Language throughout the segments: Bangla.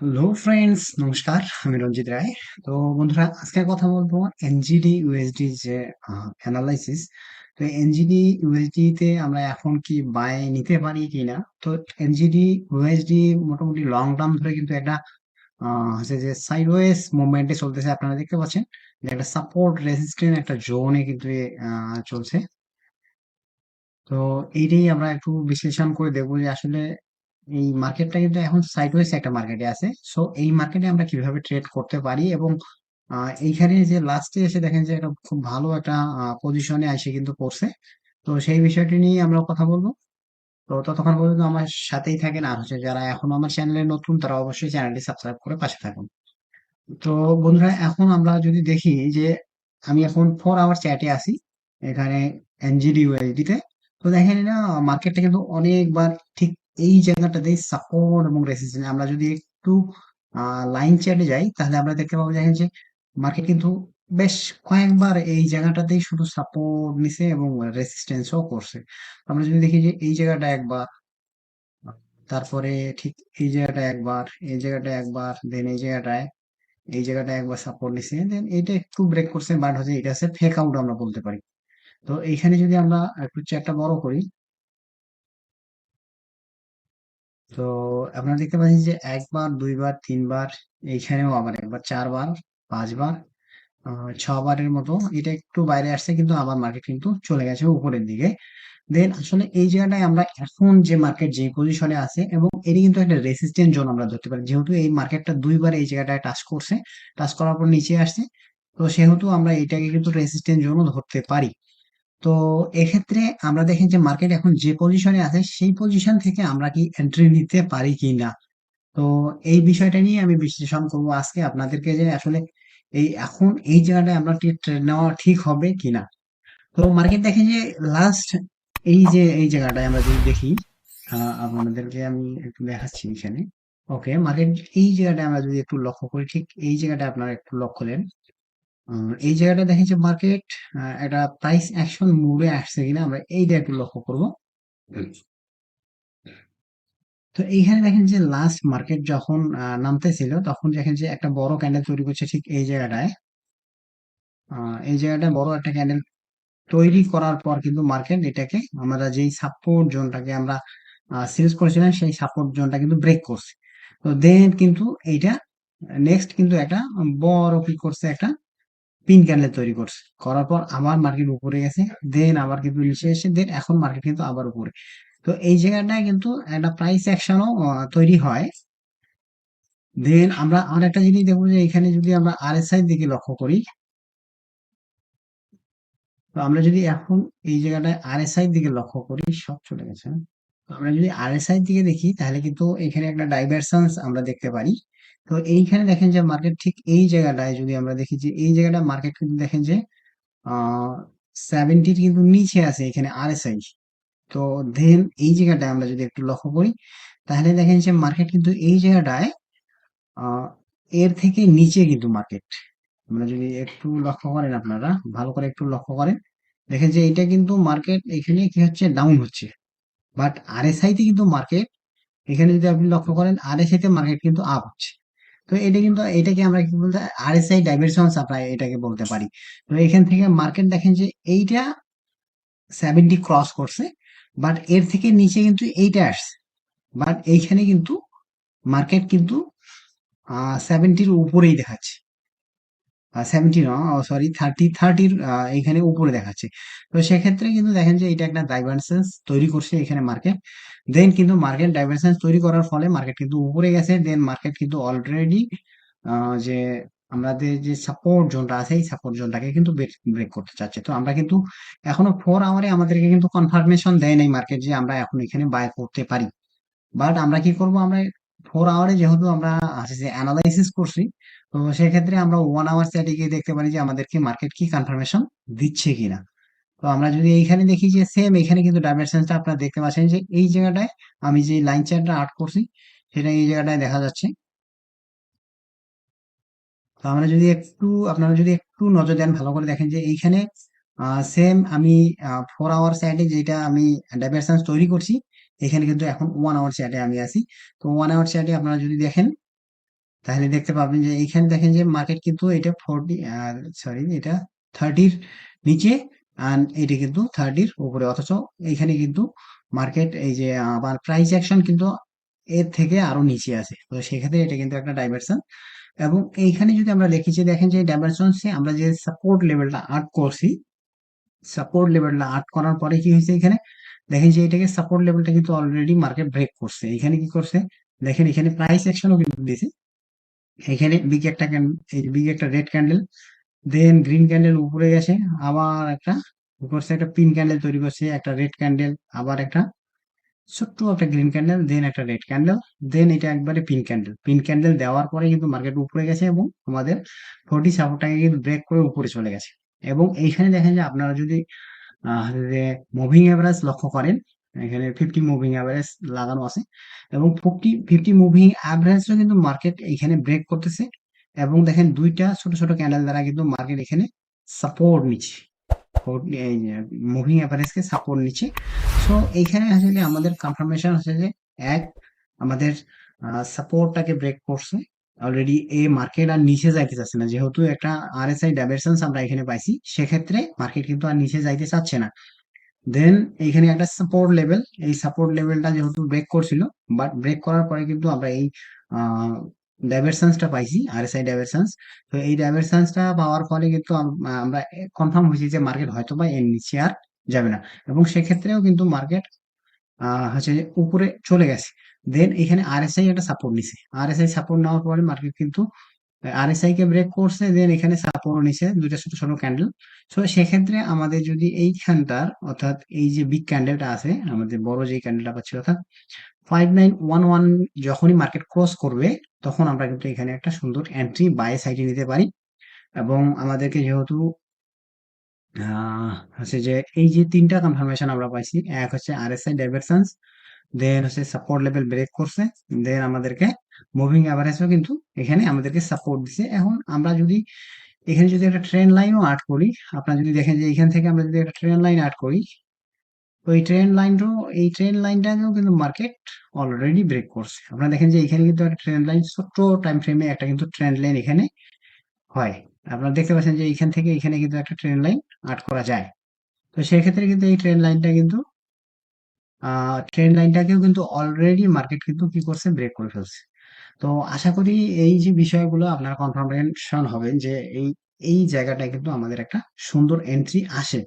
হ্যালো ফ্রেন্ডস, নমস্কার। আমি রঞ্জিত রায়। তো বন্ধুরা, আজকে কথা বলবো এনজিডি ইউএসডি যে অ্যানালাইসিস। তো এনজিডি ইউএসডি তে আমরা এখন কি বাই নিতে পারি কিনা। তো এনজিডি ইউএসডি মোটামুটি লং টার্ম ধরে কিন্তু একটা হচ্ছে যে সাইডওয়েজ মুভমেন্টে চলতেছে। আপনারা দেখতে পাচ্ছেন যে একটা সাপোর্ট রেজিস্ট্যান্ট একটা জোনে কিন্তু চলছে। তো এইটাই আমরা একটু বিশ্লেষণ করে দেখবো যে আসলে এই মার্কেটটা কিন্তু এখন সাইডওয়েজ একটা মার্কেটে আছে। সো এই মার্কেটে আমরা কিভাবে ট্রেড করতে পারি, এবং এইখানে যে লাস্টে এসে দেখেন যে একটা খুব ভালো একটা পজিশনে এসে কিন্তু পড়ছে। তো সেই বিষয়টি নিয়ে আমরা কথা বলবো। তো ততক্ষণ পর্যন্ত আমার সাথেই থাকেন, আর হচ্ছে যারা এখনো আমার চ্যানেলে নতুন তারা অবশ্যই চ্যানেলটি সাবস্ক্রাইব করে পাশে থাকুন। তো বন্ধুরা, এখন আমরা যদি দেখি যে আমি এখন 4 আওয়ার চ্যাটে আছি এখানে এনজিডি ইউএসডি তে। তো দেখেন না, মার্কেটটা কিন্তু অনেকবার ঠিক এই জায়গাটাতেই সাপোর্ট এবং রেসিস্ট্যান্স। আমরা যদি একটু লাইন চ্যাটে যাই তাহলে আমরা দেখতে পাবো দেখেন যে মার্কেট কিন্তু বেশ কয়েকবার এই জায়গাটাতেই শুধু সাপোর্ট নিছে এবং রেসিস্ট্যান্সও করছে। তো আমরা যদি দেখি যে এই জায়গাটা একবার, তারপরে ঠিক এই জায়গাটা একবার, এই জায়গাটা একবার, দেন এই জায়গাটায় একবার সাপোর্ট নিছে, দেন এটা একটু ব্রেক করছে, বাট হচ্ছে এটা আছে ফেক আউট আমরা বলতে পারি। তো এইখানে যদি আমরা একটু চ্যাটটা বড় করি, তো আপনারা দেখতে পাচ্ছেন যে একবার, দুইবার, তিনবার, এইখানেও আবার একবার, চারবার, পাঁচবার, 6বারের মতো এটা একটু বাইরে আসছে, কিন্তু আবার মার্কেট কিন্তু চলে গেছে উপরের দিকে। দেন আসলে এই জায়গাটায় আমরা এখন যে মার্কেট যে পজিশনে আছে, এবং এটি কিন্তু একটা রেসিস্ট্যান্ট জোন আমরা ধরতে পারি, যেহেতু এই মার্কেটটা দুইবার এই জায়গাটায় টাচ করছে, টাচ করার পর নিচে আসছে। তো সেহেতু আমরা এটাকে কিন্তু রেসিস্ট্যান্ট জোনও ধরতে পারি। তো এক্ষেত্রে আমরা দেখেন যে মার্কেট এখন যে পজিশনে আছে সেই পজিশন থেকে আমরা কি এন্ট্রি নিতে পারি কি না। তো এই বিষয়টা নিয়ে আমি বিশ্লেষণ করব আজকে আপনাদেরকে, যে আসলে এই এখন এই জায়গাটায় আমরা কি ট্রেড নেওয়া ঠিক হবে কিনা। তো মার্কেট দেখেন যে লাস্ট এই যে এই জায়গাটায় আমরা যদি দেখি, আপনাদেরকে আমি একটু দেখাচ্ছি এখানে। ওকে, মার্কেট এই জায়গাটায় আমরা যদি একটু লক্ষ্য করি, ঠিক এই জায়গাটা আপনারা একটু লক্ষ্য দেন। এই জায়গাটা দেখেন যে মার্কেট একটা প্রাইস অ্যাকশন মুভে আসছে কিনা আমরা এইটা একটু লক্ষ্য করব। তো এইখানে দেখেন যে লাস্ট মার্কেট যখন নামতেছিল, তখন দেখেন যে একটা বড় ক্যান্ডেল তৈরি করছে ঠিক এই জায়গাটায়। এই জায়গাটায় বড় একটা ক্যান্ডেল তৈরি করার পর কিন্তু মার্কেট এটাকে, আমরা যেই সাপোর্ট জোনটাকে আমরা সিরিজ করেছিলাম সেই সাপোর্ট জোনটা কিন্তু ব্রেক করছে। তো দেন কিন্তু এইটা নেক্সট কিন্তু একটা বড় কি করছে, একটা পিন ক্যান্ডেল তৈরি করছে, করার পর আবার মার্কেট উপরে গেছে, দেন আবার কিন্তু নিচে এসে, দেন এখন মার্কেট কিন্তু আবার উপরে। তো এই জায়গাটায় কিন্তু একটা প্রাইস অ্যাকশনও তৈরি হয়। দেন আমরা আর একটা জিনিস দেখবো যে এখানে যদি আমরা আরএসআই দিকে লক্ষ্য করি, তো আমরা যদি এখন এই জায়গাটায় আরএসআই দিকে লক্ষ্য করি, সব চলে গেছে। তো আমরা যদি আরএসআই দিকে দেখি তাহলে কিন্তু এখানে একটা ডাইভারসেন্স আমরা দেখতে পারি। তো এইখানে দেখেন যে মার্কেট ঠিক এই জায়গাটায় যদি আমরা দেখি যে এই জায়গাটা মার্কেট কিন্তু দেখেন যে আহ 70 কিন্তু নিচে আছে এখানে আরএসআই। তো দেন এই জায়গাটায় আমরা যদি একটু লক্ষ্য করি তাহলে দেখেন যে মার্কেট কিন্তু এই জায়গাটায় আহ এর থেকে নিচে কিন্তু মার্কেট, আমরা যদি একটু লক্ষ্য করেন, আপনারা ভালো করে একটু লক্ষ্য করেন, দেখেন যে এটা কিন্তু মার্কেট এখানে কি হচ্ছে, ডাউন হচ্ছে। বাট আরএসআই তে কিন্তু মার্কেট, এখানে যদি আপনি লক্ষ্য করেন আরএসআই তে মার্কেট কিন্তু আপ হচ্ছে। তো এটা কিন্তু, এটাকে আমরা কি বলতে, আরএসআই ডাইভারজেন্স আমরা এটাকে বলতে পারি। তো এখান থেকে মার্কেট দেখেন যে এইটা 70 ক্রস করছে, বাট এর থেকে নিচে কিন্তু এইটা আসছে। বাট এইখানে কিন্তু মার্কেট কিন্তু 70-র উপরেই দেখাচ্ছে। 70 না, সরি, 30-র এইখানে উপরে দেখাচ্ছে। তো সেক্ষেত্রে কিন্তু দেখেন যে এটা একটা ডাইভারজেন্স তৈরি করছে এখানে মার্কেট। দেন কিন্তু মার্কেট ডাইভারজেন্স তৈরি করার ফলে মার্কেট কিন্তু উপরে গেছে, দেন মার্কেট কিন্তু অলরেডি যে আমাদের যে সাপোর্ট জোনটা আছে এই সাপোর্ট জোনটাকে কিন্তু ব্রেক করতে চাচ্ছে। তো আমরা কিন্তু এখনো 4 আওয়ারে আমাদেরকে কিন্তু কনফার্মেশন দেয় নাই মার্কেট যে আমরা এখন এখানে বাই করতে পারি। বাট আমরা কি করব, আমরা 4 আওয়ারে যেহেতু আমরা যে অ্যানালাইসিস করছি, তো সেক্ষেত্রে আমরা 1 আওয়ার চার্টে গিয়ে দেখতে পারি যে আমাদেরকে মার্কেট কি কনফার্মেশন দিচ্ছে কিনা। তো আমরা যদি এইখানে দেখি যে সেম এখানে কিন্তু ডাইভারজেন্সটা আপনারা দেখতে পাচ্ছেন যে এই জায়গাটায় আমি যে লাইন চার্টটা আর্ট করছি সেটা এই জায়গাটায় দেখা যাচ্ছে। তো আমরা যদি একটু, আপনারা যদি একটু নজর দেন ভালো করে দেখেন যে এইখানে সেম আমি 4 আওয়ার সাইডে যেটা আমি ডাইভারজেন্স তৈরি করছি, এখানে কিন্তু এখন 1 আওয়ার চার্টে আমি আছি। তো 1 আওয়ার চার্টে আপনারা যদি দেখেন তাহলে দেখতে পাবেন যে এইখানে দেখেন যে মার্কেট কিন্তু এটা 40, সরি, এটা 30-র নিচে, আর এটা কিন্তু 30-র উপরে, অথচ এইখানে কিন্তু মার্কেট এই যে আবার প্রাইস অ্যাকশন কিন্তু এর থেকে আরো নিচে আছে। তো সেক্ষেত্রে এটা কিন্তু একটা ডাইভারশন। এবং এইখানে যদি আমরা দেখি যে দেখেন যে ডাইভারশনসে আমরা যে সাপোর্ট লেভেলটা আর্ট করছি, সাপোর্ট লেভেলটা আর্ট করার পরে কি হয়েছে এখানে, দেখেন যে এটাকে সাপোর্ট লেভেলটা কিন্তু অলরেডি মার্কেট ব্রেক করছে। এখানে কি করছে, দেখেন এখানে প্রাইস অ্যাকশনও কিন্তু দিয়েছে। এখানে বিগ একটা রেড ক্যান্ডেল, দেন গ্রিন ক্যান্ডেল উপরে গেছে, আবার একটা করছে, একটা পিঙ্ক ক্যান্ডেল তৈরি করছে, একটা রেড ক্যান্ডেল, আবার একটা ছোট্ট একটা গ্রিন ক্যান্ডেল, দেন একটা রেড ক্যান্ডেল, দেন এটা একবারে পিঙ্ক ক্যান্ডেল দেওয়ার পরে কিন্তু মার্কেট উপরে গেছে এবং আমাদের 40 সাপোর্টটাকে কিন্তু ব্রেক করে উপরে চলে গেছে। এবং এইখানে দেখেন যে আপনারা যদি যে মুভিং অ্যাভারেজ লক্ষ্য করেন, এখানে 50 মুভিং অ্যাভারেজ লাগানো আছে, এবং 50 মুভিং অ্যাভারেজও কিন্তু মার্কেট এখানে ব্রেক করতেছে। এবং দেখেন দুইটা ছোট ছোট ক্যান্ডেল দ্বারা কিন্তু মার্কেট এখানে সাপোর্ট নিচ্ছে, মুভিং অ্যাভারেজকে সাপোর্ট নিচ্ছে। সো এইখানে আসলে আমাদের কনফার্মেশন হচ্ছে যে এক, আমাদের সাপোর্টটাকে ব্রেক করছে অলরেডি, এই মার্কেট আর নিচে যাইতে চাচ্ছে না, যেহেতু একটা আরএসআই ডাইভারশনস আমরা এখানে পাইছি, সেক্ষেত্রে মার্কেট কিন্তু আর নিচে যাইতে চাচ্ছে না। দেন এইখানে একটা সাপোর্ট লেভেল, এই সাপোর্ট লেভেলটা যেহেতু ব্রেক করছিল, বাট ব্রেক করার পরে কিন্তু আমরা এই ডাইভারশনসটা পাইছি, আরএসআই ডাইভারশনস। তো এই ডাইভারশনসটা পাওয়ার ফলে কিন্তু আমরা কনফার্ম হয়েছি যে মার্কেট হয়তো বা এর নিচে আর যাবে না। এবং সেক্ষেত্রেও কিন্তু মার্কেট হচ্ছে যে উপরে চলে গেছে। দেন এখানে আরএসআই একটা সাপোর্ট নিছে, আরএসআই সাপোর্ট নেওয়ার পরে মার্কেট কিন্তু আরএসআই কে ব্রেক করছে, দেন এখানে সাপোর্ট নিছে দুইটা ছোট ছোট ক্যান্ডেল। তো সেক্ষেত্রে আমাদের যদি এইখানটার, অর্থাৎ এই যে বিগ ক্যান্ডেলটা আছে, আমাদের বড় যে ক্যান্ডেলটা পাচ্ছি, অর্থাৎ 5911 যখনই মার্কেট ক্রস করবে, তখন আমরা কিন্তু এখানে একটা সুন্দর এন্ট্রি বাই সাইডে নিতে পারি। এবং আমাদেরকে যেহেতু হচ্ছে যে এই যে তিনটা কনফার্মেশন আমরা পাইছি, এক হচ্ছে আরএসআই ডাইভারশনস, দেন হচ্ছে সাপোর্ট লেভেল ব্রেক করছে, দেন আমাদেরকে মুভিং অ্যাভারেজও কিন্তু এখানে আমাদেরকে সাপোর্ট দিছে। এখন আমরা যদি এখানে যদি একটা ট্রেন্ড লাইনও আর্ট করি, আপনারা যদি দেখেন যে এখান থেকে আমরা যদি একটা ট্রেন্ড লাইন আর্ট করি, তো এই ট্রেন্ড লাইনটাকেও কিন্তু মার্কেট অলরেডি ব্রেক করছে। আপনারা দেখেন যে এখানে কিন্তু একটা ট্রেন্ড লাইন, ছোট্ট টাইম ফ্রেমে একটা কিন্তু ট্রেন্ড লাইন এখানে হয়। আপনারা দেখতে পাচ্ছেন যে এখান থেকে এখানে কিন্তু একটা ট্রেন্ড লাইন আর্ট করা যায়। তো সেক্ষেত্রে কিন্তু এই ট্রেন্ড লাইনটাকেও কিন্তু অলরেডি মার্কেট কিন্তু কি করছে, ব্রেক করে ফেলছে। তো আশা করি এই যে বিষয়গুলো আপনার কনফার্মেশন হবেন যে এই এই জায়গাটায় কিন্তু আমাদের একটা সুন্দর এন্ট্রি আসে।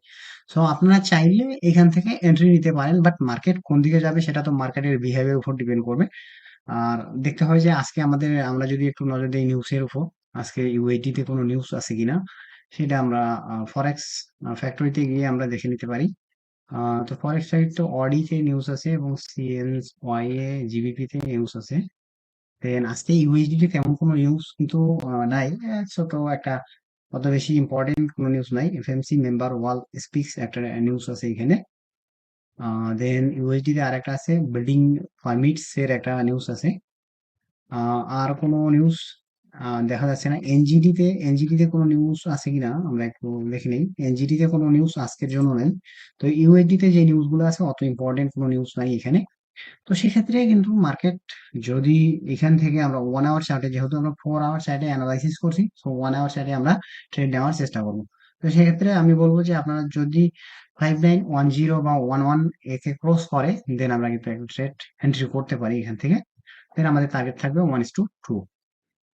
সো আপনারা চাইলে এখান থেকে এন্ট্রি নিতে পারেন, বাট মার্কেট কোন দিকে যাবে সেটা তো মার্কেটের বিহেভিয়ার উপর ডিপেন্ড করবে। আর দেখতে হয় যে আজকে আমরা যদি একটু নজর দিই নিউজের উপর, আজকে ইউএইটি তে কোনো নিউজ আছে কিনা, সেটা আমরা ফরেক্স ফ্যাক্টরিতে গিয়ে আমরা দেখে নিতে পারি। তো ফরেক্স সাইড তো অডিতে নিউজ আছে এবং সিএনওয়াই এ, জিবিপি তে নিউজ আছে। দেন আজকে ইউএসডি তে তেমন কোনো নিউজ কিন্তু নাই। ছোট একটা, অত বেশি ইম্পর্টেন্ট কোনো নিউজ নাই। এফএমসি মেম্বার ওয়াল স্পিক্স একটা নিউজ আছে এখানে। দেন ইউএসডি তে আরেকটা আছে, বিল্ডিং পারমিটস এর একটা নিউজ আছে। আর কোনো নিউজ দেখা যাচ্ছে না। এনজিডি তে কোনো নিউজ আছে কিনা আমরা একটু দেখে নিই। এনজিডি তে কোনো নিউজ আজকের জন্য নেই। তো ইউএসডি তে যে নিউজগুলো আছে অত ইম্পর্টেন্ট কোনো নিউজ নাই এখানে। তো সেক্ষেত্রে কিন্তু মার্কেট যদি এখান থেকে আমরা 1 আওয়ার চার্টে, যেহেতু আমরা 4 আওয়ার চার্টে অ্যানালাইসিস করছি, তো 1 আওয়ার চার্টে আমরা ট্রেড নেওয়ার চেষ্টা করবো। তো সেক্ষেত্রে আমি বলবো যে আপনারা যদি 5910 বা 11 একে ক্রস করে, দেন আমরা কিন্তু একটা ট্রেড এন্ট্রি করতে পারি এখান থেকে। দেন আমাদের টার্গেট থাকবে 1:2।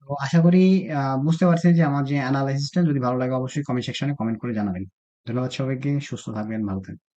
তো আশা করি বুঝতে পারছেন যে আমার যে অ্যানালাইসিসটা, যদি ভালো লাগে অবশ্যই কমেন্ট সেকশনে কমেন্ট করে জানাবেন। ধন্যবাদ সবাইকে, সুস্থ থাকবেন, ভালো থাকবেন।